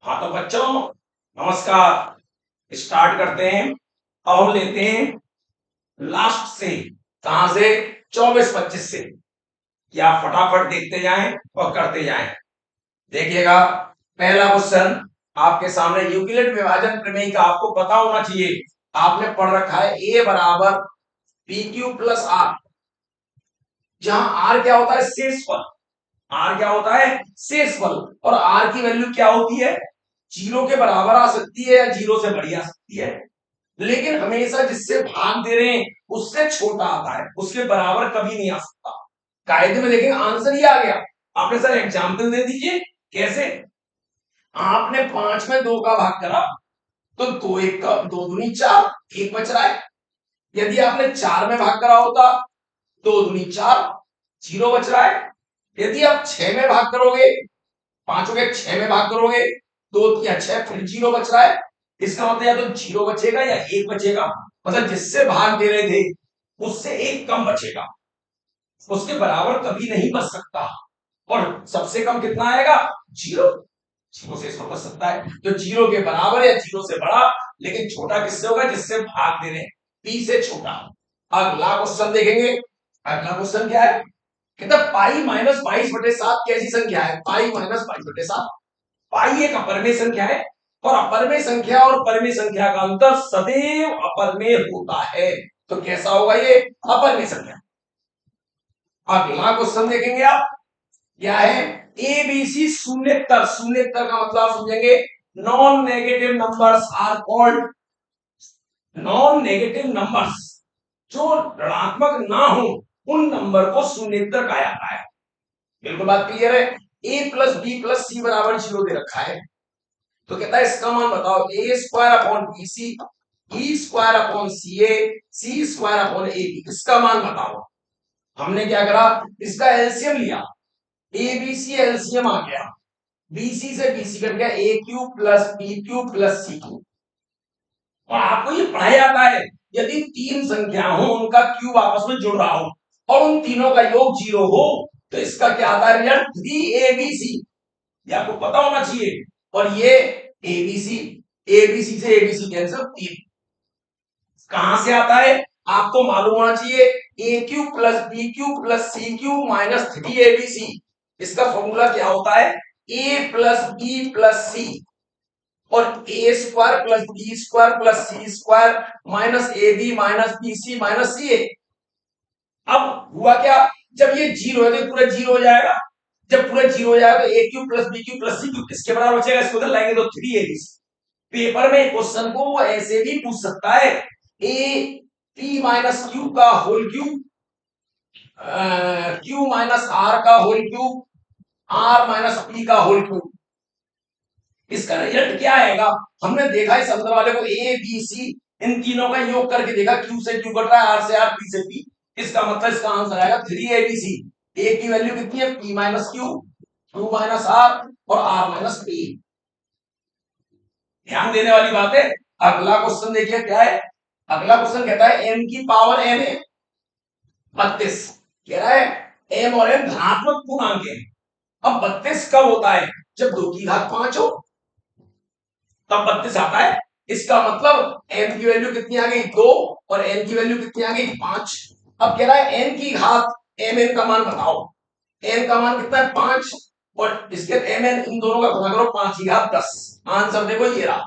हाँ तो बच्चों नमस्कार। स्टार्ट करते हैं। अब हम लेते हैं लास्ट से, कहां से? 24-25 से। क्या फटाफट देखते जाएं और करते जाएं। देखिएगा, पहला क्वेश्चन आपके सामने यूक्लिड विभाजन प्रमेय का आपको पता होना चाहिए। आपने पढ़ रखा है ए बराबर पी क्यू प्लस आर, जहां आर क्या होता है? शेषफल। आर क्या होता है? शेषफल। और आर की वैल्यू क्या होती है? जीरो के बराबर आ सकती है या जीरो से बड़ी आ सकती है, लेकिन हमेशा जिससे भाग दे रहे हैं उससे छोटा आता है, उसके बराबर कभी नहीं आ सकता। कायदे में देखेंगे आंसर ही आ गया। आपने सर एग्जाम्पल दे दीजिए कैसे। आपने 5 में 2 का भाग करा तो 2 एक का 2 दूनी 4, एक बच रहा है। यदि आपने 4 में भाग करा होता 2 दूनी 4, जीरो बच रहा है। यदि आप 6 में भाग करोगे, 5 के 6 में भाग करोगे, 2 या 6, फिर जीरो बच रहा है। इसका मतलब या तो जीरो बचेगा या एक बचेगा, मतलब जिससे भाग दे रहे थे उससे एक कम बचेगा, उसके बराबर कभी नहीं बच सकता। और सबसे कम कितना आएगा? जीरो। जीरो से इसको बच सकता है तो जीरो के बराबर या जीरो से बड़ा, लेकिन छोटा किससे होगा? जिससे भाग दे रहे हैं, पी से छोटा। अगला क्वेश्चन देखेंगे। अगला क्वेश्चन क्या है? कहता पाई माइनस 22/7 कैसी संख्या है? Pi minus 22/7। पाई एक अपरमेय संख्या है, और अपरमेय संख्या और परमेय संख्या का अंतर सदैव अपरमेय होता है। तो कैसा होगा ये? अपरमेय संख्या। अगला क्वेश्चन देखेंगे आप, क्या है? A B C शून्यतर। शून्यतर का मतलब समझेंगे, non negative numbers are called, non negative numbers जो ऋणात्मक ना हो उन नंबर को शून्यतर कहा जाता है। बिल्कुल बात क्लियर है। ए प्लस बी प्लस सी बराबर जीरो दे रखा है, तो कहता है इसका मान बताओ। A square upon B C, E square upon C A, C square upon A B, इसका मान बताओ। हमने क्या करा? इसका एलसीएम लिया। ए बी सी एलसीएम आ गया, बीसी से बीसी कट गया, A cube plus B cube plus C cube. और आपको ये पढ़ाया जाता है, यदि 3 संख्या हो उनका क्यूब आपस में जुड़ रहा हो और उन तीनों का योग जीरो हो तो इसका क्या आता है? Result 3abc। ये आपको पता होना चाहिए। और ये एबीसी, एबीसी से एबीसी कैंसिल, 3 कहां से आता है आपको मालूम होना चाहिए। A cube plus B cube plus C cube minus 3abc, इसका फॉर्मूला क्या होता है? A plus B plus C और A square plus B square plus C square minus A B minus B C minus C A. अब हुआ क्या? जब ये जीरो है तो पूरा जीरो हो जाएगा। जब पूरा जीरो हो जाएगा तो A cube plus B cube plus C cube किसके बराबर बचेगा? इसको उधर लाएंगे तो 3abc। पेपर में क्वेश्चन को वो ऐसे भी पूछ सकता है, ए पी माइनस क्यू का whole cube, Q minus R का whole cube, R minus P का होल क्यूब। इसका रिजल्ट क्या आएगा? हमने देखा इस अंदर वाले को ए बी सी, इन तीनों का योग करके देखा, क्यू से क्यू कट रहा है, आर से आर, पी से पी। इसका मतलब इसका आंसर आएगा 3abc। ए की वैल्यू कितनी है? P minus Q, Q minus R और आर माइनस पी। ध्यान देने वाली बात है। अगला क्वेश्चन देखिए क्या है। अगला क्वेश्चन कहता है m की पावर n है 32। कह रहा है m और n धनात्मक पूर्णांक है। अब 32 कब होता है? जब 2 की घात 5 हो तब 32 आता है। इसका मतलब n की वैल्यू कितनी आ गई? 2 और n की वैल्यू कितनी आ गई? 5। अब कह रहा है n की घात mn का मान बताओ। n का मान कितना है? 5 और इसके mn, इन दोनों का गुणा करो, 5 की घात 10। आंसर देखो ये रहा।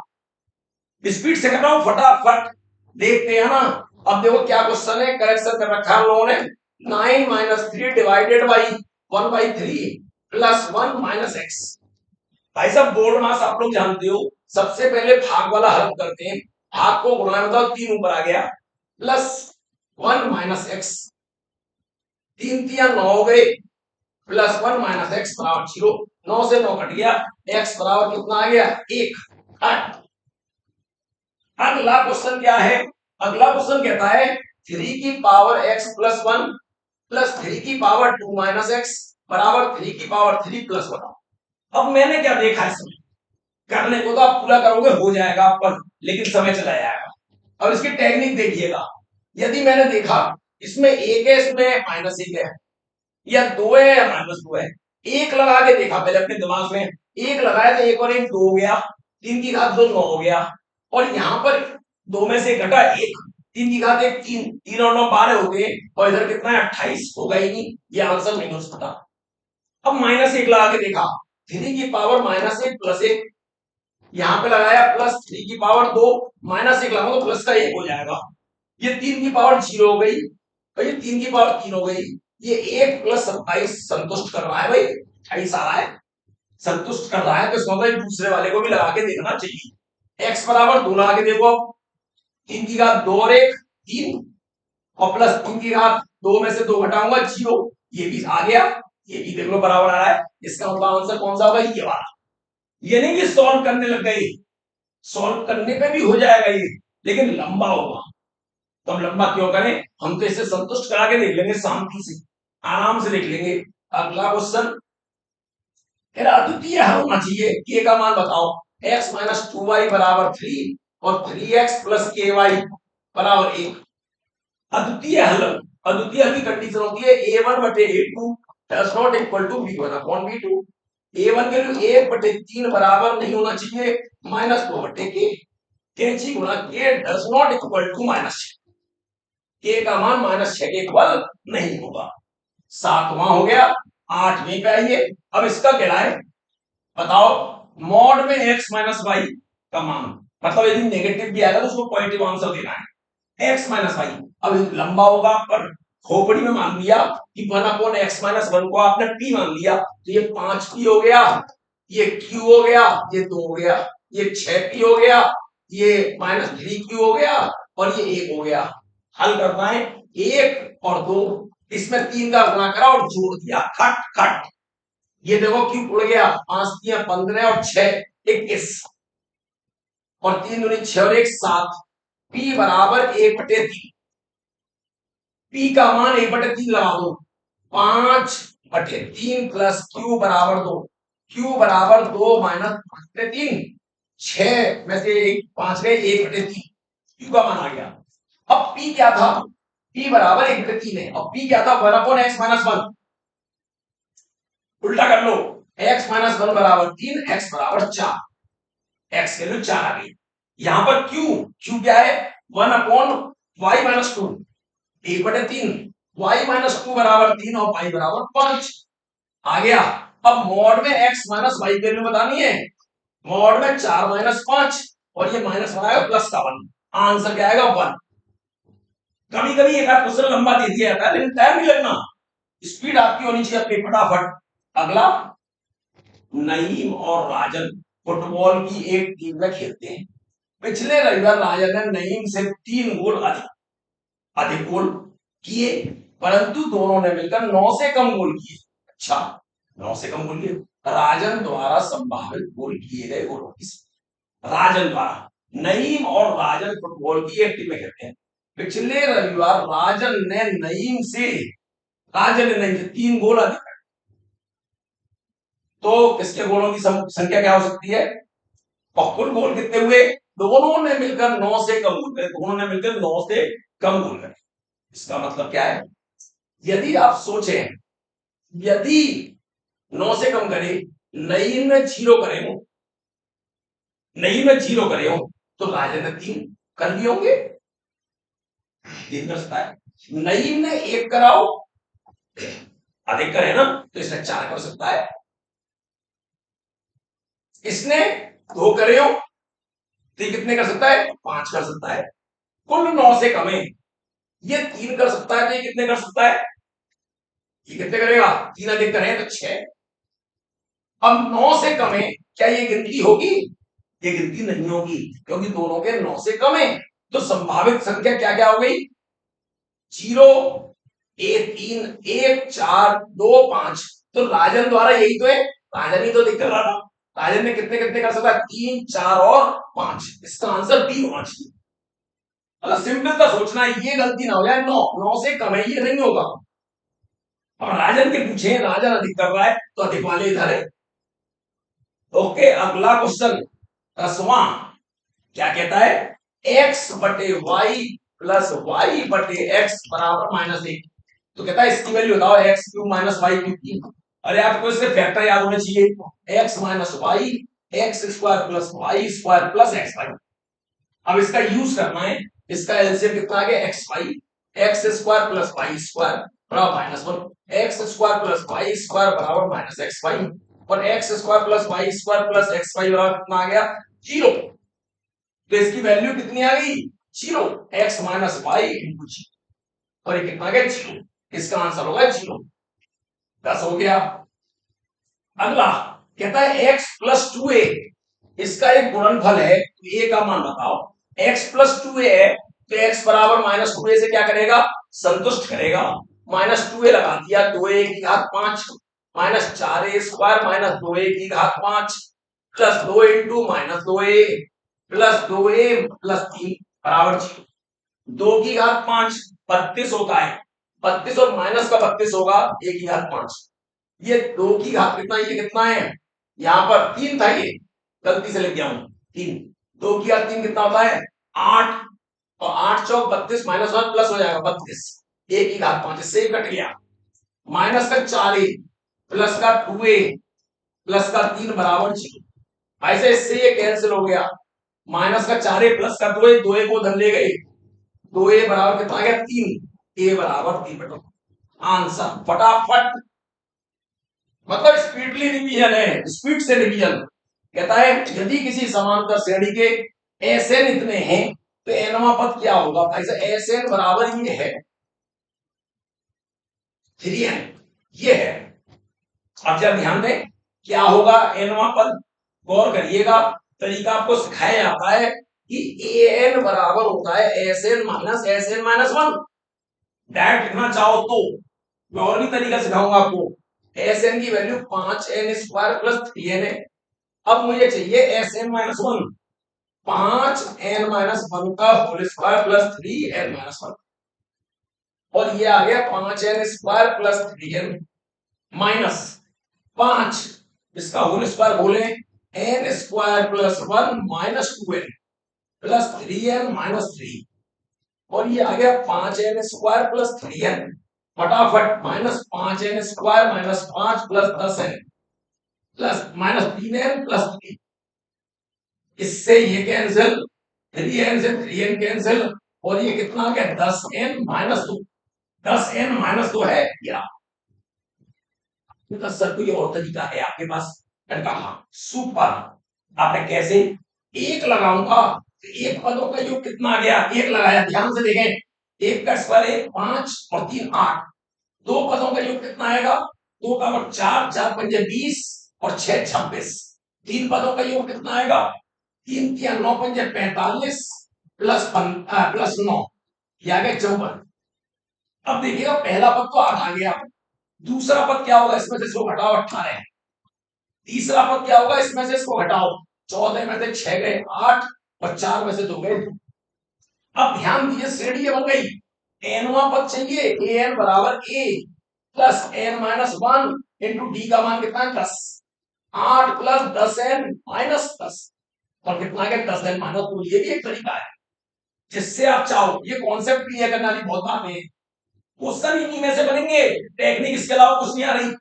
स्पीड से कर रहा हूं, फटाफट देखते हैं ना। अब देखो क्या क्वेश्चन है, करेक्शन कर रखा है हम लोगों ने। 9 minus 3 divided by 1/3 plus 1 minus x. भाई साहब बोर्ड मास आप लोग जानते हो, सबसे पहले भाग वाला हल करते हैं। भाग को गुणा मतलब 3 ऊपर आ गया प्लस 1 माइनस एक्स, 3 3 9 हो गए, प्लस 1 माइनस एक्स बराबर 0। 9 से 9 कट गया, एक्स बराबर कितना आ गया? 1। अगला क्वेश्चन क्या है? अगला क्वेश्चन कहता है 3 की पावर x प्लस 1 प्लस 3 की पावर 2 माइनस एक्स बराबर 3 की पावर 3 प्लस 1। अब मैंने क्या देखा इसमें, करने को तो आप पूरा करोगे हो जाएगा आप पर, लेकिन समय चला जाएगा। अब इसकी टेक्निक देखिएगा। यदि मैंने देखा इसमें एक है, इसमें माइनस 1 है, या 2 है या माइनस 2 है, एक लगा के देखा पहले अपने दिमाग में, एक लगाया तो एक और एक 2 हो गया, 3 की घात 2 9 हो गया, और यहाँ पर 2 में से घटा 1, 3 की घात 1 3, 3 और 9 12 हो गए, और इधर कितना है 28 होगा ही नहीं, ये आंसर नहीं हो सकता। अब -1 लगा के देखा, 3 की पावर -1 प्लस 1, यहाँ पे लगाया प्लस 3 की पावर 2, -1 लगाओ तो प्लस का 1 हो जाएगा, ये 3 की पावर 0 हो गई, और ये 3 की पावर 3 हो गई, ये 1 प्लस 27 संतुष्ट कर रहा है भाई, 28 आ रहा है, संतुष्ट कर रहा है, तो इसका मतलब दूसरे वाले को भी लगा के देखना चाहिए। x बराबर 2 लगा के देखो, 3 की घात 2 और 1 3, और प्लस 3 की घात 2 में से 2 घटाऊंगा 0, ये भी आ गया, ये भी देख लो बराबर आ रहा है, इसका मतलब आंसर कौन सा होगा, ये वाला। ये नहीं कि सॉल्व करने लग गए, सॉल्व करने पे भी हो जाएगा ये, लेकिन लंबा होगा, तो हम लंबा क्यों करें, हम तो इसे संतुष्ट करा के देख लेंगे, शांति से आराम से देख लेंगे। अगला क्वेश्चन, अद्वितीय होना चाहिए, k का मान बताओ, x माइनस 2y बराबर 3 और 3x प्लस ky बराबर 1। अद्वितीय हल, अद्वितीय हल की कंडीशन होती है a1 बटे a2 does not equal to b1 upon b2। a1 के लिए 1 बटे 3 बराबर नहीं होना चाहिए -2 बटे k, कैंची गुणा k does not equal to -6, k का मान -6 के इक्वल नहीं होगा। 7वां हो गया, 8वें पे आइए, अब इसका क्या है बताओ, मॉड में x माइनस वाई का मान, मतलब यदि नेगेटिव भी आएगा तो उसको पॉजिटिव आंसर देना है, x माइनस वाई। अब लंबा होगा, पर खोपड़ी में मान लिया कि 1 अपॉन x माइनस 1 को आपने p मान लिया, तो ये 5p हो गया, ये q हो गया, ये 2 हो गया, ये 6p हो गया, ये -3q हो गया, और ये 1 हो गया। हल करना है 1 और 2, इसमें 3 का गुणा करा और जोड़ दिया, खट खट, ये देखो क्यों उड़ गया, 5 3 15 और 6 21, और 3 दूनी 6 और 1 7, p बराबर 1/3, p का मान 1/3 लगा दो, 5/3 प्लस q बराबर 2, q बराबर 2 माइनस 5/3, 6 में से 5 गए 1/3, q का मान आ गया। अब p क्या था, p बराबर 1/3 है, अब p क्या था 1 अपॉन x माइनस 1, उल्टा कर लो, x माइनस 1 बराबर 3, x बराबर 4, x की वैल्यू 4 आ गई। यहां पर q, q क्या है 1 upon y minus 2, 1/3, y minus 2 बराबर 3 और y बराबर 5 आ गया। अब मॉड में x माइनस y की वैल्यू बतानी है, मॉड में 4 माइनस 5, और ये माइनस बनाएगा प्लस का 1, आंसर क्या आएगा 1। कभी कभी एक आध क्वेश्चन लंबा दे दिया जाता है, लेकिन टाइम नहीं लगना, स्पीड आपकी होनी चाहिए अपनी फटाफट। अगला, नईम और राजन फुटबॉल की एक टीम में खेलते हैं, पिछले रविवार राजन ने नईम से 3 गोल अधिक गोल किए, परंतु दोनों ने मिलकर 9 से कम गोल किए। अच्छा, 9 से कम गोल किए, राजन द्वारा संभावित गोल किए गए गोलों की, राजन द्वारा, नईम और राजन फुटबॉल की एक टीम में खेलते हैं, पिछले रविवार राजन ने नईम से 3 गोल अधिक, तो किसके गोलों की संख्या क्या हो सकती है, और कुल गोल कितने हुए, दोनों ने मिलकर 9 से कम गोल करे, दोनों ने मिलकर 9 से कम गोल करे। इसका मतलब क्या है, यदि आप सोचें, यदि 9 से कम करे, नईम ने 0 करे हो, नईम ने 0 करे हो, तो राजन ने 3 कर लिए होंगे, 3 कर सकता है, नईम ने 1 कराओ अधिक करे ना, तो इसने 4 कर सकता है, इसने 2 करे हो तो ये कितने कर सकता है, 5 कर सकता है, कुल 9 से कम है, ये 3 कर सकता है, तो ये कितने कर सकता है, ये कितने करेगा, 3 अधिक करें तो 6। अब 9 से कम है, क्या ये गिनती होगी, ये गिनती नहीं होगी, क्योंकि दोनों के 9 से कम है, तो संभावित संख्या क्या क्या हो गई, 0 1 3 1 4 2 5, तो राजन द्वारा यही तो है, राजन ही तो दिक्कत रहा था, राजन ने कितने कितने कर सकता है, 3 4 और 5, इसका आंसर बी होना चाहिए। मतलब सिंपल सा सोचना है, ये गलती ना हो जाए, 9 से कम है, ये नहीं होगा। और राजन के पूछे, राजन अधिक कर रहा है, तो अधिक वाले इधर है। ओके, अगला क्वेश्चन 10वां क्या कहता है, x बटे वाई प्लस वाई बटे एक्स बराबर -1, तो कहता है इसकी वैल्यू बताओ, x cube minus Y cube की। अरे आपको इसके फैक्टर याद होने चाहिए, X minus Y X square plus Y square plus X Y. अब इसका यूज करना है, इसका एलसीएम कितना आ गया X Y, X square plus Y square बराबर minus one, X square plus Y square बराबर माइनस एक्स वाई, और X square plus Y square plus X Y बराबर कितना आ गया जीरो। तो इसकी वैल्यू कितनी आ गई zero, X minus Y into zero, और ये कितना आ गया जीरो, इसका आंसर होगा जीरो। 10 हो गया। अगला कहता है x प्लस टू ए, इसका एक गुणनफल है, तो a का मान बताओ। x प्लस टू ए है तो x बराबर माइनस टू ए से क्या करेगा संतुष्ट करेगा, माइनस टू ए लगा दिया, दो ए की घात पांच माइनस चार ए स्क्वायर माइनस दो ए की घात पांच प्लस दो इंटू माइनस दो ए प्लस दो ए प्लस तीन बराबर जीरो। दो की घात पांच 32 होता है, 32 और माइनस का 32 होगा, एक की घात पांच, ये दो की घात कितना, ये कितना है यहां पर तीन था, ये गलती से लिख गया हूं तीन, दो की घात तीन कितना होता है आठ, और आठ चौक 32 माइनस वन प्लस हो जाएगा 32, एक की घात पांच इससे ही कट गया, माइनस का चार ए प्लस का टू ए प्लस का तीन बराबर जीरो। ऐसे इससे ये कैंसिल हो गया, माइनस का चार ए प्लस का दो ए को धन ले गए, दो ए बराबर कितना आ गया तीन, ए बराबर तीन बटा आंसर फटाफट, मतलब स्पीडली रिवीजन है, स्पीड से रिवीजन। कहता है यदि किसी समांतर श्रेणी के एसएन इतने हैं तो एनवा पद क्या होगा, भाई साहब एसएन बराबर ये है 3n, ये है। अब जब ध्यान दें क्या होगा एनवा पद, गौर करिएगा, तरीका आपको सिखाया जाता है कि एन बराबर होता है एसएन माइनस वन, डायरेक्ट लिखना चाहो तो, मैं और भी तरीका सिखाऊंगा आपको। एस एन की value 5n square plus 3n है, अब मुझे चाहिए S N minus one, 5n minus one का whole square plus 3n minus one, और ये आ गया 5n square plus 3n minus 5, इसका होल स्क्वायर बोले n square plus one minus 2n plus 3n minus 3, और ये आ गया 5n स्क्वायर प्लस 3n, फटाफट minus 5n square minus 5 plus 10n plus minus 3n plus 3, इससे ये कैंसिल, 3n से 3n cancel, और ये कितना आ गया 10n माइनस 2, 10n माइनस 2 है क्या, तो सर कोई और तरीका है आपके पास, मैंने कहा हाँ सुपर। आपने कैसे, एक लगाऊंगा तो एक पदों का योग कितना आ गया, एक लगाया, ध्यान से देखें, एक का स्क्वायर है 5 और 3 8, दो पदों का योग कितना आएगा, दो का वर्ग 4, 4 पंजे 20 और 6 26, तीन पदों का योग कितना आएगा, तीन तिया 9 पंजे 45 प्लस 9, ये आ गया 54। अब देखिएगा पहला पद तो 8 आ गया, दूसरा पद क्या होगा, इसमें से इसको घटाओ 18 है, तीसरा पद क्या होगा, इसमें से इसको घटाओ 14 में से 6 गए 8 और 4 में से 2 गए 2। अब ध्यान दीजिए श्रेणी बन गई, एनवा पद चाहिए, ए एन बराबर A plus N minus one into D का मान कितना है 10, 8 प्लस 10n माइनस 10, और कितना है 10n माइनस 2, ये भी एक तरीका है जिससे आप चाहो ये कॉन्सेप्ट क्लियर करने वाली बहुत बातें हैं, क्वेश्चन इन्हीं में से बनेंगे, टेक्निक इसके अलावा कुछ नहीं आ रही।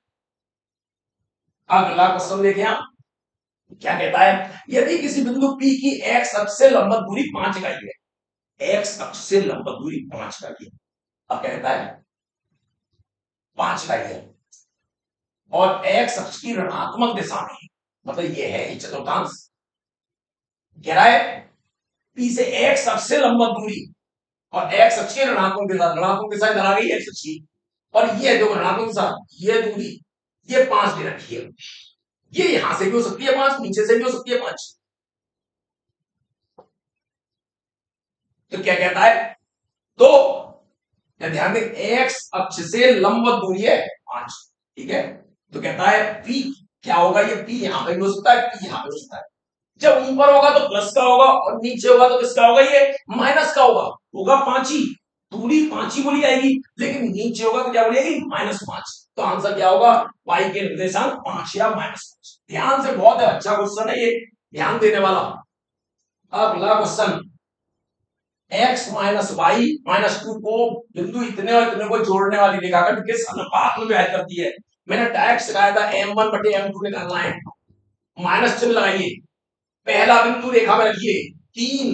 अगला क्वेश्चन देखें आप क्या कहता है, यदि किसी बिंदु P की x अक्ष से लंबवत दूरी 5 इकाई है, x अक्ष से लंबवत दूरी 5 इकाई है, अब कहता है 5 इकाई है और x अक्ष की ऋणात्मक दिशा में, मतलब ये है चतुर्थांश, कह रहा है P से x अक्ष से लंबवत दूरी और x अक्ष की ऋणात्मक दिशा इधर आ गई x अक्ष की, और ये जो ऋणात्मक दिशा ये दूरी ये 5 दे रखी है, ये यहां से भी हो सकती है 5, नीचे से भी हो सकती है 5, तो क्या कहता है, तो ध्यान दें x अक्ष से लंबवत दूरी है 5, ठीक है, तो कहता है P क्या होगा, ये P यहां पे भी हो सकता है, P यहां पे हो सकता है, जब ऊपर होगा तो प्लस का होगा और नीचे होगा तो किसका होगा, ये माइनस का होगा 5 ही, दूरी 5 ही बोली जाएगी, लेकिन नीचे होगा तो क्या बोलेगी -5, तो आंसर क्या होगा, y के निर्देशांक 5 या -5। ध्यान से, बहुत अच्छा क्वेश्चन है ये, ध्यान देने वाला। अगला question, x minus Y minus 2 को बिंदु इतने और इतने को जोड़ने वाली रेखा का किस अनुपात में व्यय करती है, मैंने डायरेक्ट सिखाया था m1 बटे m2 निकालना है, माइनस चिन्ह लगाइए, पहला बिंदु रेखा में रखिए 3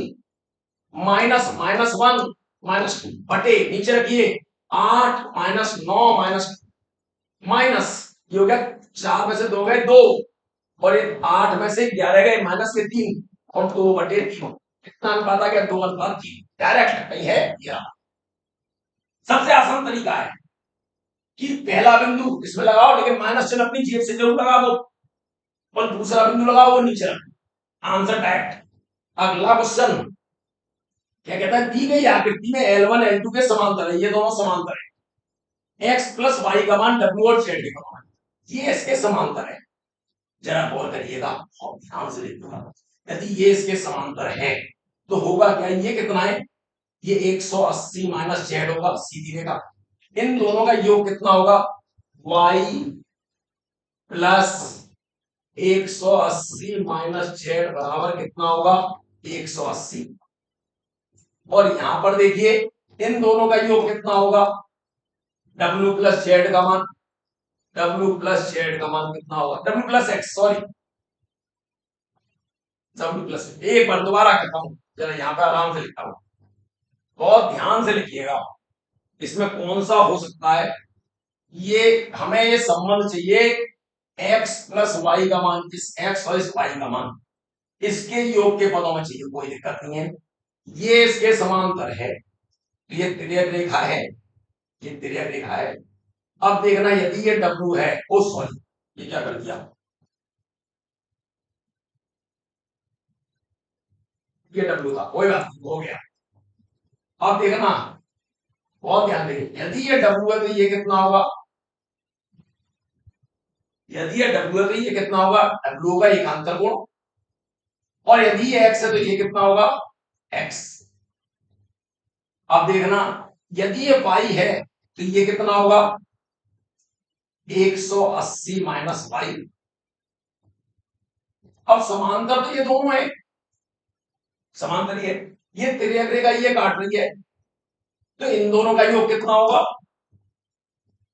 माइनस -1 -2 बटे नीचे रखिए 8 -9 माइनस ये हो गया, 4 में से 2 गए 2 और 8 में से 11 गए माइनस के 3 और 2 बटे 3, कितना अनुपात आ गया 2 अनुपात 3, डायरेक्ट कहीं है या सबसे आसान तरीका है कि पहला बिंदु इसमें लगाओ, लेकिन माइनस चिन्ह अपनी जेब से जरूर लगा दो, और दूसरा बिंदु लगाओ वो नीचे रखो, आंसर डायरेक्ट। अगला क्वेश्चन क्या कहता है, दी गई आकृति में L1 L2 के समांतर है, ये दोनों समांतर है, x प्लस वाई का मान W और Z का मान ये इसके समांतर है, जरा गौर करिएगा और ध्यान से देखिएगा, यदि ये इसके समांतर है तो होगा क्या, ये कितना है, ये 180 माइनस जेड होगा सीधी रेखा, इन दोनों का योग कितना होगा y प्लस 180 माइनस जेड बराबर कितना होगा 180, और यहां पर देखिए इन दोनों का योग कितना होगा W प्लस जेड का मान, W प्लस जेड का मान कितना होगा, W plus x sorry W plus, एक बार दोबारा करता हूं, जरा यहां पे आराम से लिखता हूं, बहुत ध्यान से लिखिएगा, इसमें कौन सा हो सकता है, ये हमें ये संबंध चाहिए x प्लस वाई का मान, इस x और इस y का मान इसके योग के पदों में चाहिए, कोई दिक्कत नहीं है, ये इसके समांतर है, ये तिर्यक रेखा है, ये तिर्यक रेखा है। अब देखना यदि ये W है, ओ सॉरी ये क्या कर दिया, ये W था, कोई बात नहीं हो गया। अब देखना बहुत ध्यान देंगे, यदि ये W है तो ये कितना होगा, यदि ये W है तो ये कितना होगा, W होगा एकांतर कोण, और यदि ये X है तो ये कितना होगा X। अब देखना यदि ये Y है तो ये कितना होगा 180 माइनस वाई। अब समांतर तो ये दोनों है, समांतर ये तिर्यक रेखा ये काट रही है, तो इन दोनों का योग कितना होगा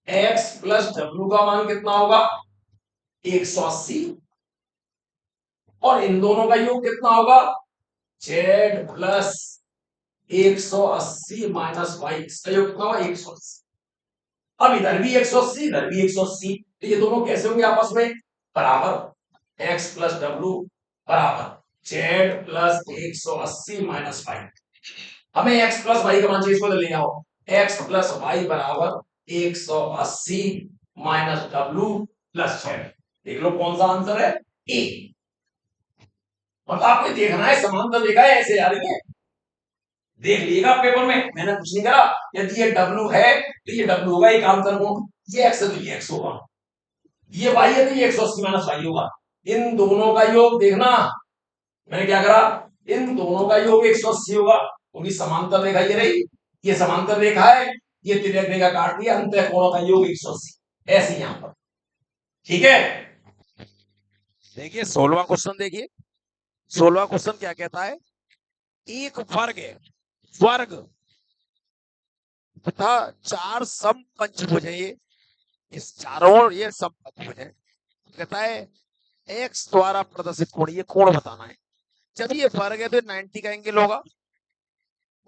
x प्लस डब्ल्यू का मान कितना होगा 180, और इन दोनों का योग कितना होगा z प्लस 180 माइनस वाई, इसका योग कितना होगा 180। अब इधर भी 180 इधर भी 180, तो ये दोनों कैसे होंगे आपस में बराबर, x प्लस डब्ल्यू बराबर z प्लस 180 माइनस वाई, हमें x प्लस वाई का मान चाहिए, इसको ले आओ, x प्लस वाई बराबर 180 माइनस डब्ल्यू प्लस z, देख लो कौन सा आंसर है ए। और आपको देखना है समांतर देखा है ऐसे याद है, देख लीजिएगा पेपर में, मैंने कुछ नहीं करा, यदि ये W है तो ये W होगा एकांतर कोण, ये x है तो ये x होगा, ये y है तो ये 180 माइनस वाई होगा, इन दोनों का योग देखना, मैंने क्या करा, इन दोनों का योग 180 होगा, क्योंकि समांतर रेखा ये रही, ये समांतर रेखा है, ये तिर्यक रेखा काट दिया, अंतः कोणों का योग 180, ऐसे यहां पर, ठीक है। देखिए 16वां क्वेश्चन देखिए, 16वां क्वेश्चन क्या कहता है, एक वर्ग है, वर्ग तथा 4 समपंचभुज है, ये इस चारों ओर ये समपंचभुज है, कहता है x द्वारा प्रदर्शित कोण, ये कोण बताना है, जब ये वर्ग है तो 90 का एंगल होगा,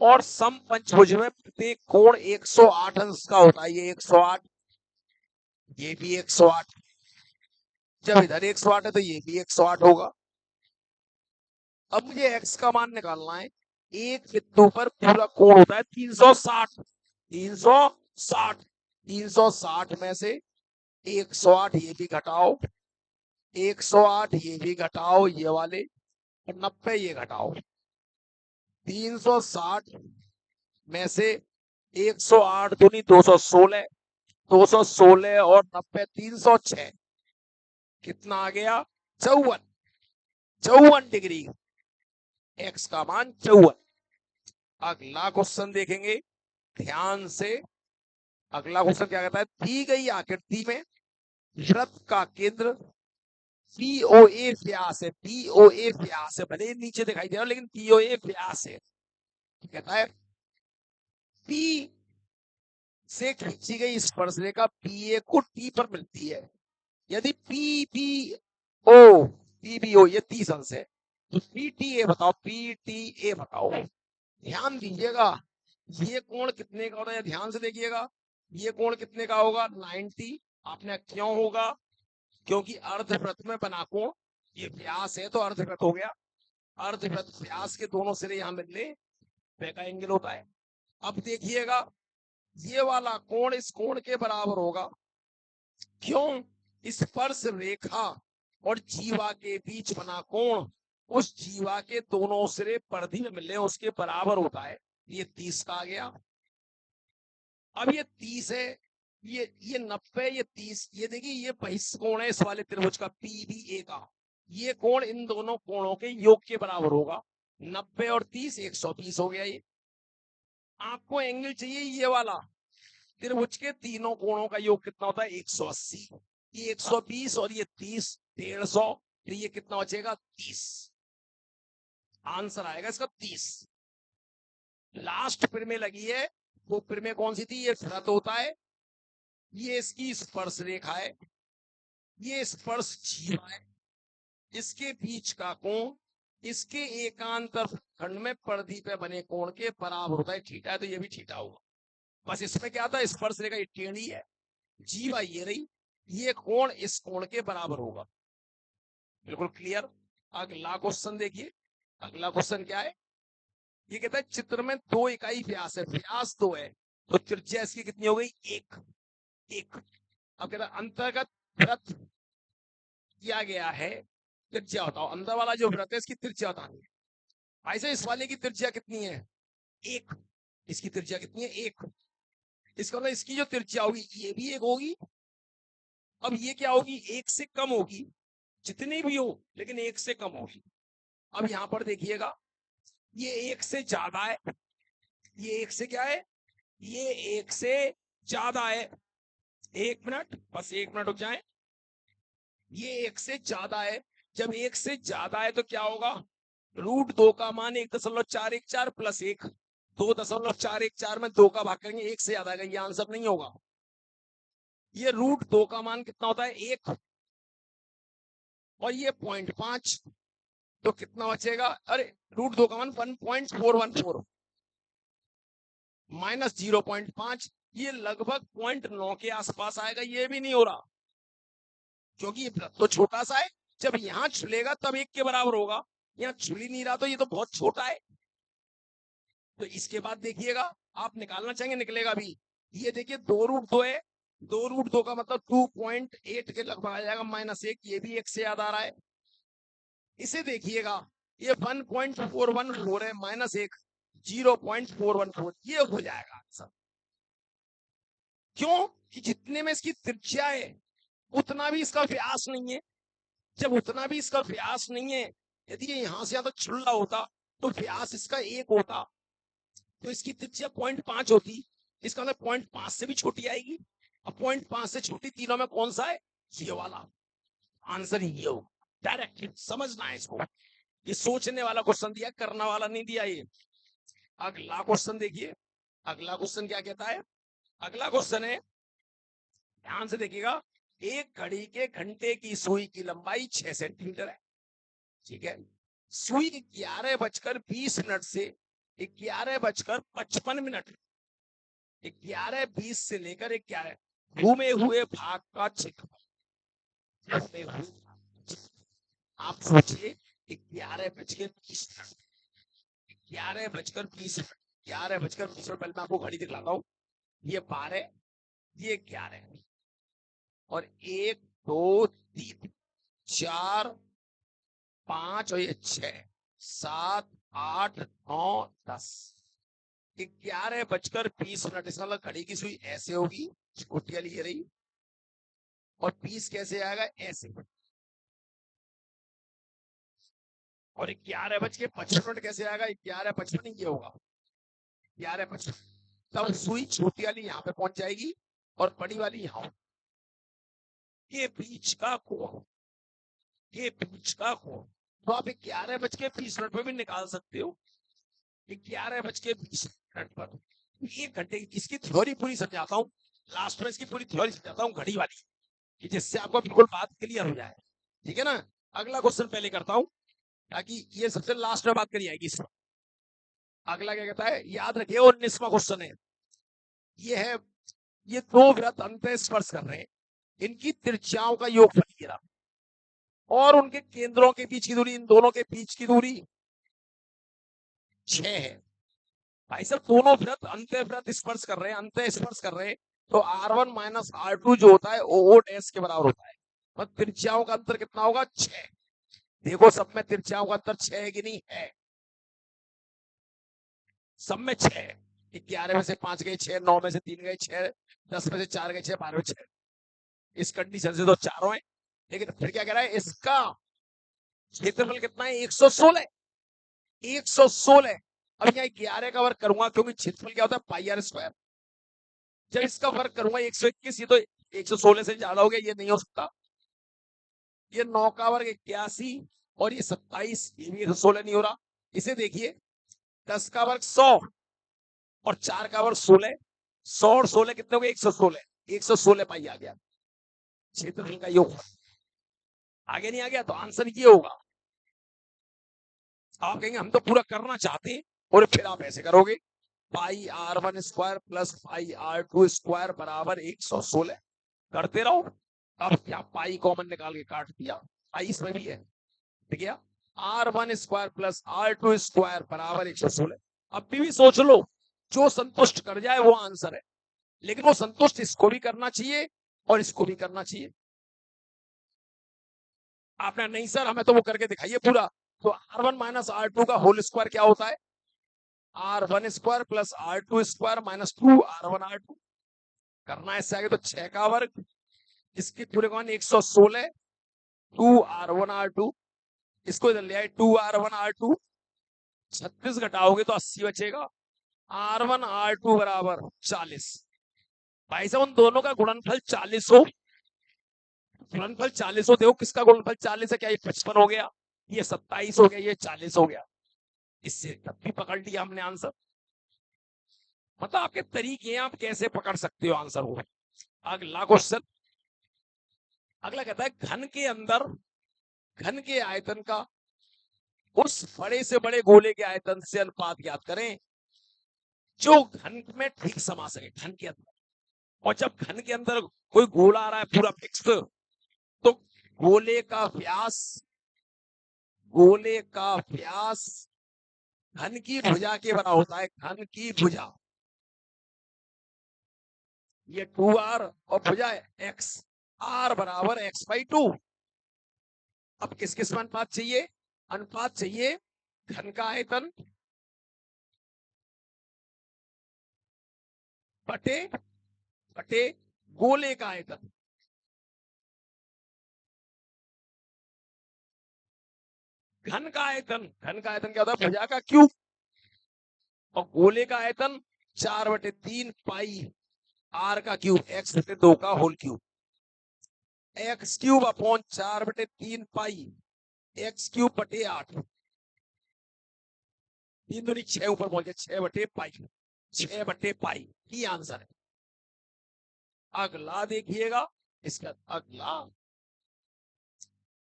और समपंचभुज में प्रत्येक कोण 108 अंश का होता है, ये 108, ये भी 108, जब इधर 108 है तो ये भी 108 होगा। अब मुझे x का मान निकालना है, एक बिंदु पर पूरा कोण होता है 360, 360, 360 में से 108 ये भी घटाओ, 108 ये भी घटाओ, ये वाले, और 90 ये घटाओ, 360 में से 108 दूनी 216, 216 और 90 306, कितना आ गया 54, 54 डिग्री, x का मान 54। अगला क्वेश्चन देखेंगे ध्यान से, अगला क्वेश्चन क्या कहता है, दी गई आकृति में वृत्त का केंद्र POA व्यास है, POA व्यास है, भले नीचे दिखाई दे रहा लेकिन POA व्यास है, कहता है P से खींची गई स्पर्श रेखा पी ए को टी पर मिलती है, यदि पी पी ओ ये 30 अंश है, तो पी टी ए बताओ, पी टी ए बताओ। ध्यान दीजिएगा, ये कोण कितने का होता है, ध्यान से देखिएगा, ये कोण कितने का होगा 90। आपने क्यों होगा, क्योंकि अर्धवृत्त में बना कोण, ये व्यास है तो अर्धवृत्त हो गया, अर्धवृत्त व्यास के दोनों सिरे यहां मिलने पे का एंगल होता है। अब देखिएगा, ये वाला कोण इस कोण के बराबर होगा, क्यों, स्पर्श रेखा और जीवा के बीच बना कोण उस जीवा के दोनों सिरे परिधि में मिले उसके बराबर होता है। ये 30 का आ गया। अब ये 30 है, ये 90, ये 30, ये देखिए ये बहिष्ठ कोण है इस वाले त्रिभुज का पीबीए का, ये कोण इन दोनों कोणों के योग के बराबर होगा। 90 और 30 120 हो गया। ये आपको एंगल चाहिए ये वाला, त्रिभुज के तीनों कोणों का योग कितना होता है 180, ये 120 और ये 30 150, तो ये कितना बचेगा 30। आंसर आएगा इसका 30। लास्ट प्रमेय लगी है, वो प्रमेय कौन सी थी, ये वृत्त होता है, ये इसकी स्पर्श रेखा है, ये स्पर्श जीवा है, इसके बीच का कोण इसके एकांतर खंड में परिधि पे बने कोण के बराबर होता है। थीटा है तो ये भी थीटा होगा। बस इसमें क्या था, स्पर्श रेखा ये टेढ़ी है, जीवा ये रही, ये कोण इस कोण के बराबर होगा। बिल्कुल क्लियर। अगला क्वेश्चन देखिए, अगला क्वेश्चन क्या है, ये कहता है चित्र में 2 इकाई व्यास है, व्यास 2 है, तो त्रिज्या इसकी कितनी हो गई 1 1। अब कहता है अंतर्गत वृत्त किया गया है, त्रिज्या बताओ, अंदर वाला जो वृत्त है इसकी त्रिज्या बतानी है। ऐसे इस वाले की त्रिज्या कितनी है 1, इसकी त्रिज्या कितनी है 1, इसका मतलब इसकी जो त्रिज्या होगी ये भी 1 होगी। अब ये क्या होगी 1 से कम होगी, जितनी भी हो लेकिन 1 से कम होगी। अब यहां पर देखिएगा, ये 1 से ज्यादा है, ये 1 से क्या है, ये 1 से ज्यादा है। 1 मिनट, बस 1 मिनट रुक जाए, ये 1 से ज्यादा है, जब 1 से ज्यादा है तो क्या होगा, √2 का मान 1.414 प्लस 1, 2.414 में 2 का भाग करेंगे 1 से ज्यादा का, ये आंसर नहीं होगा। ये √2 का मान कितना होता है 1, और ये 0.5, तो कितना बचेगा, अरे √2 का मान 1.414 माइनस 0.5, ये लगभग 0.9 के आसपास आएगा। ये भी नहीं हो रहा क्योंकि तो छोटा सा है, जब यहां छुलेगा तब 1 के बराबर होगा, यहाँ छुल ही नहीं रहा तो ये तो बहुत छोटा है। तो इसके बाद देखिएगा, आप निकालना चाहेंगे निकलेगा भी, ये देखिए 2√2 है, 2√2 का मतलब 2.8 के लगभग आ जाएगा, -1, ये भी 1 से ज्यादा आ रहा है। इसे देखिएगा, ये 1.414 है, -1 0.414, ये हो जाएगा आंसर। क्यों कि जितने में इसकी त्रिज्या है उतना भी इसका व्यास नहीं है। जब उतना भी इसका व्यास नहीं है, यदि ये यहां से ज्यादा छुल्ला होता तो व्यास इसका 1 होता, तो इसकी त्रिज्या 0.5 होती, इसका मतलब 0.5 से भी छोटी आएगी। अब 0.5 से छोटी तीनों में कौन सा है, ये वाला। आंसर ये हो, डायरेक्ट समझना है इसको, ये सोचने वाला क्वेश्चन दिया, करना वाला नहीं दिया। ये अगला क्वेश्चन देखिए, अगला क्वेश्चन क्या कहता है, अगला क्वेश्चन है, ध्यान से देखिएगा, एक घड़ी के घंटे की सुई की लंबाई 6 सेंटीमीटर है, ठीक है, सुई 11:20 से 11:55, 11:20 से लेकर 11 घूमे हुए भाग का क्षेत्रफल। आप सोचिए 11:20, 11:20, 11:20, पहले मैं आपको घड़ी दिखलाता हूँ, ये 12, ये 11, और 1 2 3 4 5 और ये 6 7 8 9 10, 11:20, इसका मतलब घड़ी की सुई ऐसे होगी, छोटी वाली ये रही, और 20 कैसे आएगा ऐसे, और 11:55 कैसे आएगा, 11:55 ये होगा 11:55, तब सुई छोटी वाली यहाँ पे पहुंच जाएगी और बड़ी वाली यहाँ। ये बीच का कोण, ये बीच का कोण, तो आप 11:20 पे भी निकाल सकते हो, 11:20 पर 1 घंटे इसकी थ्योरी पूरी समझाता हूँ, लास्ट में इसकी पूरी थ्योरी समझाता हूँ घड़ी वाली, कि जिससे आपको बिल्कुल बात क्लियर हो जाए। ठीक है ना। अगला क्वेश्चन पहले करता हूँ ताकि ये सबसे लास्ट में बात करी जाएगी इसमें। अगला क्या कहता है, याद रखिए 19वां क्वेश्चन है। ये है, ये 2 वृत्त अंतः स्पर्श कर रहे हैं, इनकी त्रिज्याओं का योगफल ये रहा, और उनके केंद्रों के बीच की दूरी, इन दोनों के बीच की दूरी 6 है। भाई साहब दोनों वृत्त अंतः वृत्त स्पर्श कर रहे हैं, अंतः स्पर्श कर रहे हैं, तो R1 माइनस R2 जो होता है O डैश के बराबर होता है। मतलब त्रिज्याओं का अंतर कितना होगा, 6। देखो सब में त्रिज्याओं का अंतर 6 है कि नहीं है, सब में 6 है। 11 में से 5 गए 6, 9 में से 3 गए 6, 10 में से 4 गए 6, 12 में 6। इस कंडीशन से तो चारों है, लेकिन फिर क्या कह रहा है, इसका क्षेत्रफल कितना है, 116। 116। अब यहाँ 11 का वर्ग करूंगा, क्योंकि क्षेत्रफल क्या होता है, पाई आर स्क्वायर। जब इसका वर्ग करूंगा 121, ये तो 116 से ज्यादा हो गया, ये नहीं हो सकता। ये 9 का वर्ग 81 और ये 27, ये भी 116 नहीं हो रहा। इसे देखिए, 10 का वर्ग 100 और 4 का वर्ग 16। 100 और 16 कितने हो गए, 116। 116 पाई आ गया क्षेत्रफल का योग। आगे नहीं आ गया तो आंसर ये होगा। आप कहेंगे हम तो पूरा करना चाहते हैं, और फिर आप ऐसे करोगे, पाई R1 square plus pi R2 square बराबर 116 करते रहो। अब क्या, पाई कॉमन निकाल के काट दिया, पाई इसमें भी है, ठीक है। R1 square plus R2 square बराबर 116। अब भी सोच लो, जो संतुष्ट कर जाए वो आंसर है, लेकिन वो संतुष्ट इसको भी करना चाहिए और इसको भी करना चाहिए। आपने नहीं सर हमें तो वो करके दिखाइए पूरा। तो R1 माइनस R2 का होल स्क्वायर क्या होता है, R1 square plus R2 square minus 2 R1 R2 करना है। इससे आगे तो 6 का वर्ग, इसके पूरे कौन 116, 2 R1 R2, इसको इधर ले आए 2 R1 R2, 36 घटाओगे तो 80 बचेगा। R1 R2 बराबर 40। भाई साहब उन दोनों का गुणनफल 40 हो, गुणनफल 40 हो। देखो किसका गुणनफल 40 है, क्या ये 55 हो गया, ये 27 हो गया, ये 40 हो गया। इससे तब भी पकड़ लिया हमने आंसर। मतलब आपके तरीके हैं, आप कैसे पकड़ सकते हो आंसर को। अगला क्वेश्चन, अगला कहता है घन के अंदर घन के आयतन का उस बड़े से बड़े गोले के आयतन से अनुपात ज्ञात करें जो घन में ठीक समा सके, घन के अंदर। और जब घन के अंदर कोई गोला आ रहा है पूरा फिक्स, तो गोले का व्यास, गोले का व्यास घन की भुजा के बराबर होता है, घन की भुजा। ये 2R और भुजा x, R बराबर x/2। अब किस किस में अनुपात चाहिए, अनुपात चाहिए घन का आयतन बटे बटे गोले का आयतन। घन का आयतन, घन का आयतन क्या होता है, भुजा का क्यूब, और गोले का आयतन 4/3 पाई R का क्यूब, x/2 का whole cube. X cube upon 4/3 pi X cube बटे 8, 3 दूनी 6 ऊपर पहुंच गया, 6/पाई, 6/पाई ये आंसर है। अगला देखिएगा, इसका अगला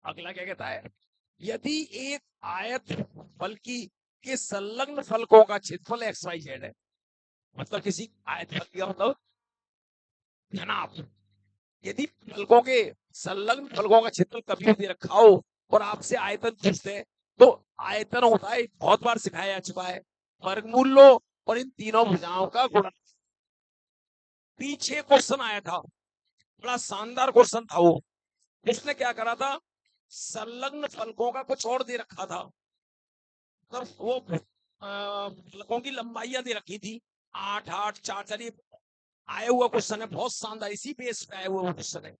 अगला क्या कहता है, यदि एक आयत फलकी के संलग्न फलकों का क्षेत्रफल XYZ है, मतलब किसी आयत फलकी का मतलब घनाभ, यदि फलकों के संलग्न फलकों का क्षेत्रफल कभी भी दे रखा हो और आपसे आयतन पूछते हैं, तो आयतन होता है, बहुत बार सिखाया जा चुका है, वर्गमूल लो और इन तीनों भुजाओं का गुणन। पीछे क्वेश्चन आया था, बड़ा शानदार क्वेश्चन था वो। उसने क्या करा था, संलग्न फलकों का कुछ और दे रखा था, मतलब वो फलकों की लंबाइयां दे रखी थी 8 8 4 4। आया हुआ क्वेश्चन है, बहुत शानदार, इसी बेस पे आया हुआ क्वेश्चन है,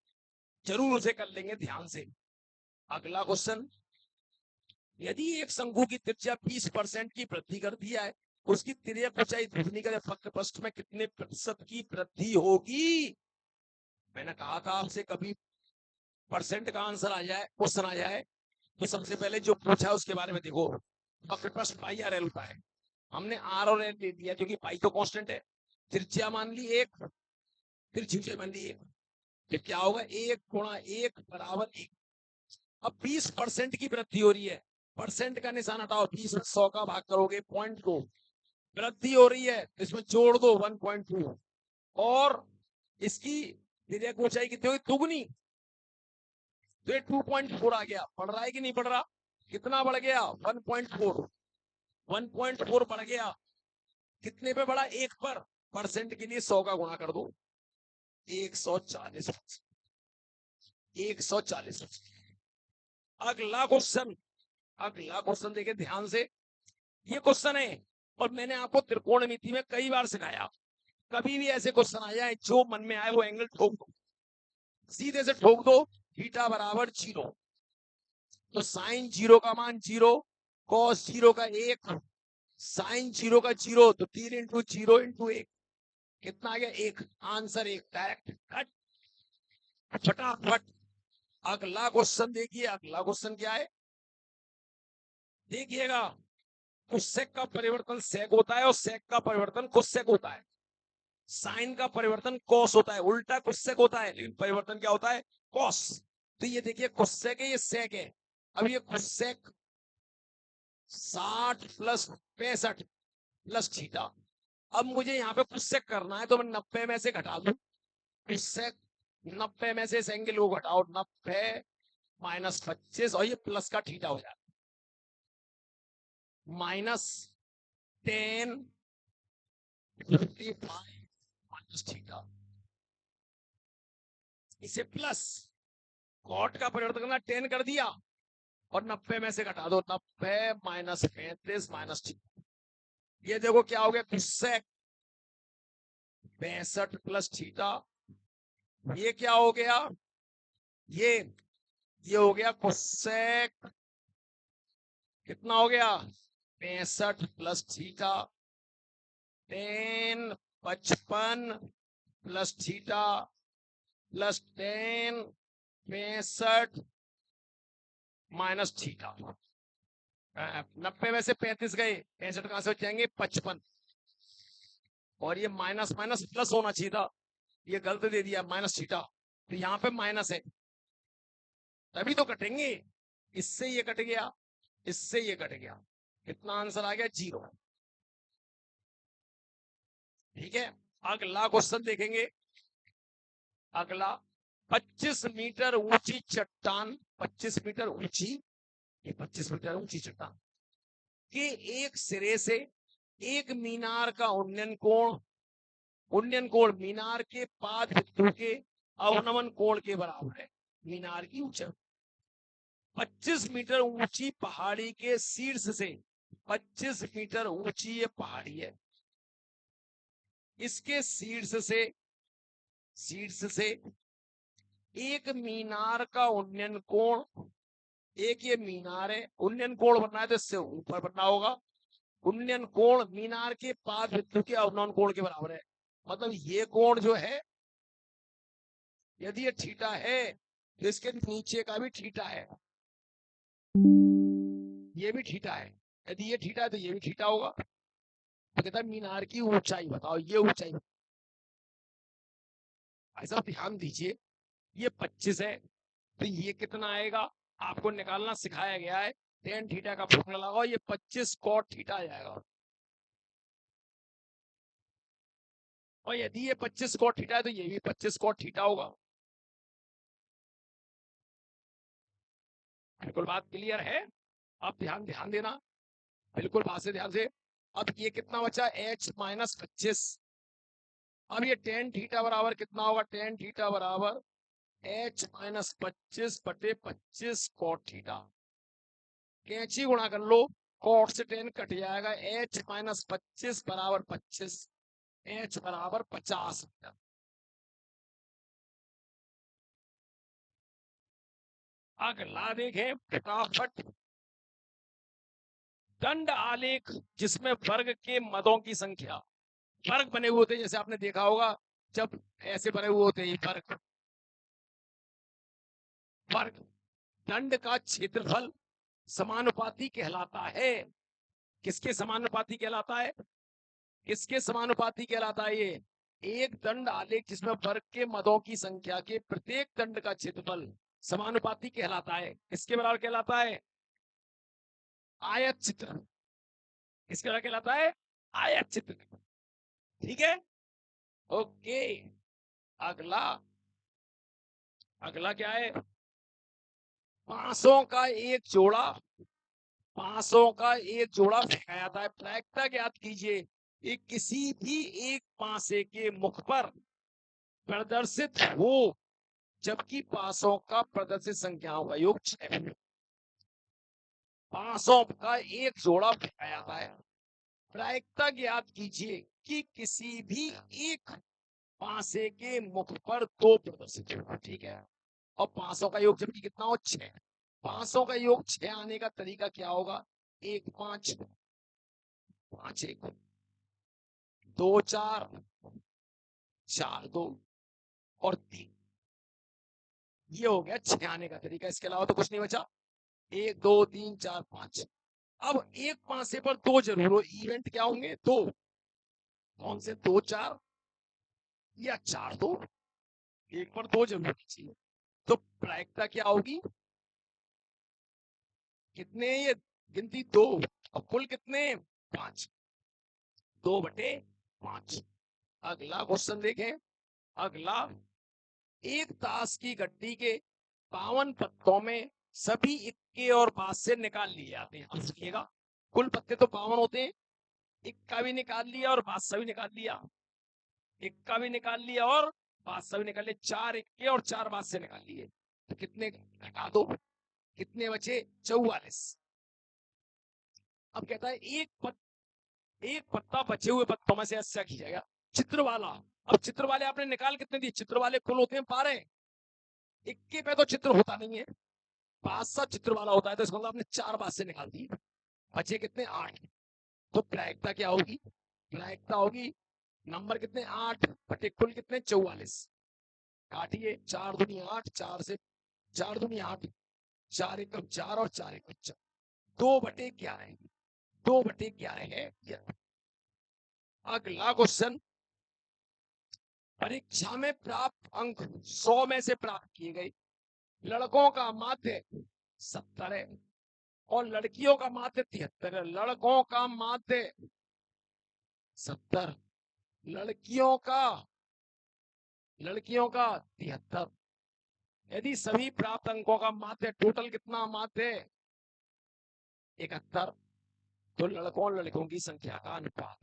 जरूर उसे कर लेंगे ध्यान से। अगला क्वेश्चन, यदि एक शंकु की त्रिज्या 20% की वृद्धि कर दिया है, उसकी तिर्यक ऊंचाई दुगनी का पृष्ठ में कितने प्रतिशत की वृद्धि होगी। मैंने कहा था आपसे, कभी परसेंट का आंसर आ जाए, क्वेश्चन आ जाए, तो सबसे पहले जो पूछा उसके बारे में देखो। वक्र प्रश्न पाई आर एल होता है, हमने आर और एल ले दिया क्योंकि पाई तो कांस्टेंट है, त्रिज्या मान ली 1, फिर त्रिज्या मान ली 1, फिर क्या होगा 1 गुणा 1 बराबर 1। अब 20% की वृद्धि हो रही है, परसेंट का निशान हटाओ, 20 में 100 का भाग करोगे 0.2, वृद्धि हो रही है तो इसमें जोड़ दो 1.2, और इसकी तिर्यक ऊंचाई कितनी होगी, दुगनी, तो ये 2.4 आ गया। बढ़ रहा है कि नहीं बढ़ रहा, कितना बढ़ गया 1.4, 1.4 बढ़ गया, कितने पे बढ़ा, 1 पर, परसेंट के लिए 100 का गुणा कर दो, 140, 140। अगला क्वेश्चन, अगला क्वेश्चन देखे ध्यान से, ये क्वेश्चन है और मैंने आपको त्रिकोणमिति में कई बार सिखाया, कभी भी ऐसे क्वेश्चन आ जाए जो मन में आए वो एंगल ठोक दो, सीधे से ठोक दो, थीटा बराबर 0, तो साइन 0 का मान 0, कॉस 0 का 1, साइन 0 का 0, तो 3 इंटू 0 इंटू 1, कितना आ गया 1, आंसर 1, डायरेक्ट कट, फटाफट। अगला क्वेश्चन देखिए, अगला क्वेश्चन क्या है, देखिएगा, कुसेक का परिवर्तन सेक होता है और सेक का परिवर्तन कुसेक होता है, साइन का परिवर्तन कॉस होता है, उल्टा कुसेक होता है, लेकिन परिवर्तन क्या होता है, कॉस। तो ये देखिए कुसेक है, ये सेक है। अब ये कुसेक 60 प्लस 65 प्लस थीटा, अब मुझे यहाँ पे कुसेक करना है तो मैं 90 में से घटा दूं, कुसेक 90 में से इस एंगल को घटाओ, 90 माइनस 25, और ये प्लस का थीटा हो जाए, माइनस 10 55 माइनस थीटा, इसे प्लस, कॉट का परिवर्तन करना 10 कर दिया और 90 में से घटा दो, 90 माइनस 35 माइनस थीटा, ये देखो क्या हो गया, कुसेक 65 प्लस थीटा, ये क्या हो गया, ये हो गया कोसेक, कितना हो गया 65 plus theta, 10 55 plus theta plus 10 65 minus theta, 90 में से 35 गए, 65 कहां से हो जाएंगे 55, और ये माइनस माइनस प्लस होना चाहिए था, ये गलत दे दिया माइनस थीटा, तो यहाँ पे माइनस है तभी तो कटेंगे, इससे ये कट गया, इससे ये कट गया, कितना आंसर आ गया 0। ठीक है, अगला क्वेश्चन देखेंगे, अगला 25 मीटर ऊंची चट्टान, 25 मीटर ऊंची, ये 25 मीटर ऊंची चट्टान के एक सिरे से एक मीनार का उन्नयन कोण, उन्नयन कोण मीनार के पाद बिंदु के अवनमन कोण के बराबर है, मीनार की ऊंचाई 25 मीटर ऊंची पहाड़ी के शीर्ष से, 25 मीटर ऊंची ये पहाड़ी है, इसके शीर्ष से एक मीनार का उन्नयन कोण, एक ये मीनार है, उन्नयन कोण बनना है तो इससे ऊपर बनना होगा, उन्नयन कोण मीनार के पाद बिंदु के अवनमन कोण के बराबर है, मतलब ये कोण जो है, यदि ये थीटा है तो इसके नीचे का भी थीटा है, ये भी थीटा है, यदि ये थीटा है तो ये भी थीटा होगा, तो कहता है मीनार की ऊंचाई बताओ, ये ऊंचाई, ऐसा ध्यान दीजिए, ये 25 है तो ये कितना आएगा, आपको निकालना सिखाया गया है, टेन थीटा का फॉर्मूला लगाओ, ये 25 कॉट थीटा आ जाएगा, और यदि ये 25 कॉट थीटा है तो ये भी 25 कॉट थीटा होगा। बिल्कुल बात क्लियर है, अब ध्यान देना, बिल्कुल बात से ध्यान से। अब ये कितना बचा h माइनस 25, अब ये टेन थीटा बराबर कितना होगा, टेन थीटा बराबर h माइनस 25 बटे 25 कॉट थीटा, कैंची गुणा कर लो, कॉट से टेन कट जाएगा, h माइनस 25 बराबर 25, h बराबर 50 मीटर। अगला देखें फटाफट, दंड आलेख जिसमें वर्ग के मदों की संख्या, वर्ग बने हुए होते हैं, जैसे आपने देखा होगा जब ऐसे बने हुए होते हैं वर्ग, वर्ग दंड का क्षेत्रफल समानुपाती कहलाता है, किसके समानुपाती कहलाता है, किसके समानुपाती कहलाता है ये? एक दंड आलेख जिसमें वर्ग के मदों की संख्या के प्रत्येक दंड का क्षेत्रफल समानुपाती कहलाता है। किसके बराबर कहलाता है? आयत चित्र। किसके बराबर कहलाता है? आयत चित्र। ठीक है, ओके। अगला अगला क्या है? पांचों का एक जोड़ा, पांचों का एक जोड़ा फेंका जाता है। प्रायिकता ज्ञात कीजिए कि किसी भी एक पांसे के मुख पर प्रदर्शित हो जबकि पांचों का प्रदर्शित संख्याओं का योग 6। पांचों का एक जोड़ा फेंका जाता है। प्रायिकता ज्ञात कीजिए कि किसी भी एक पांसे के मुख पर 2 प्रदर्शित हो। ठीक है, और पांचों का योग जबकि कितना हो? 6। पांचों का योग 6 आने का तरीका क्या होगा? 1 5 5 1 2 4 4 2 और 3। ये हो गया 6 आने का तरीका। इसके अलावा तो कुछ नहीं बचा। 1 2 3 4 5। अब एक पांसे पर 2 जरूर हो। इवेंट क्या होंगे? 2। कौन से? 2 4 या 4 2। एक पर 2 जरूर होनी चाहिए। तो प्रायिकता क्या होगी? कितने? ये गिनती 2 और कुल कितने? 5। 2/5। अगला क्वेश्चन देखें। अगला, एक ताश की गड्डी के 52 पत्तों में सभी इक्के और बादशाह निकाल लिए जाते हैं। अब देखिएगा, कुल पत्ते तो 52 होते हैं। इक्का भी निकाल लिया और बादशाह भी निकाल लिया। इक्का भी निकाल लिया और बादशाह भी निकाल लिया। 4 इक्के और 4 बादशाह निकाल लिए। तो कितने घटा दो? कितने बचे? 44। अब कहता है एक पत्ता बचे हुए पत्तों में से अच्छा किया जाएगा। चित्र वाला। अब चित्र वाले आपने निकाल कितने दिए? चित्र वाले कुल होते हैं 12। इक्के पे तो चित्र होता नहीं है, 5-7 चित्र वाला होता है। तो इसका मतलब आपने 4 बात से निकाल दिए। बचे कितने? 8। तो प्रायिकता क्या होगी? प्रायिकता होगी नंबर कितने? 8 बटे कुल कितने? 44। काटिए। 4 दूनी 8, 4 से 4 दूनी 8, 4 एकम 4 और 4 एकम 4। 2/11। 2/11 है। अगला क्वेश्चन, परीक्षा में प्राप्त अंक 100 में से प्राप्त किए गए। लड़कों का माध्य 70 है और लड़कियों का माध्य 73 है। लड़कों का माध्य 70, लड़कियों का 73। यदि सभी प्राप्त अंकों का माध्य टोटल कितना माध्य? 71। तो लड़कों और लड़कों की संख्या का अनुपात।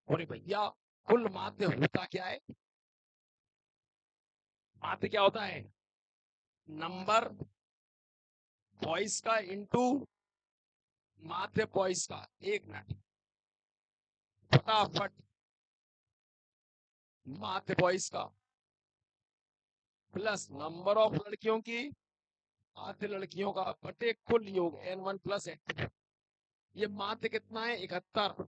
और भैया, कुल माध्य होता क्या है? माध्य क्या होता है? नंबर बॉयज का इंटू माध्य बॉयज का। 1 मिनट, फटाफट। माध्य बॉयज का प्लस नंबर ऑफ लड़कियों की माध्य लड़कियों का बटे कुल योग n1 + n2। ये माध्य कितना है? 71।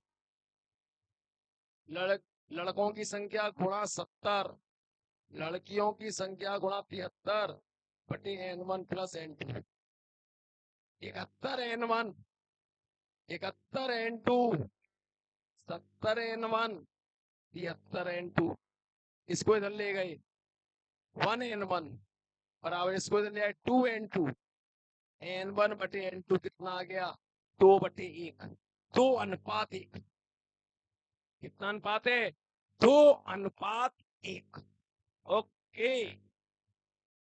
लड़कों की संख्या गुणा 70, लड़कियों की संख्या गुणा 73 बटे n1 + n2। 71 n1, 71 n2, 70 n1, 73 n2। इसको इधर ले गए 1 n1 बराबर, इसको इधर ले आए 2 n2। n1 बटे n2 कितना आ गया? 2/1। 2:1। कितना अनुपात है? 2:1। ओके।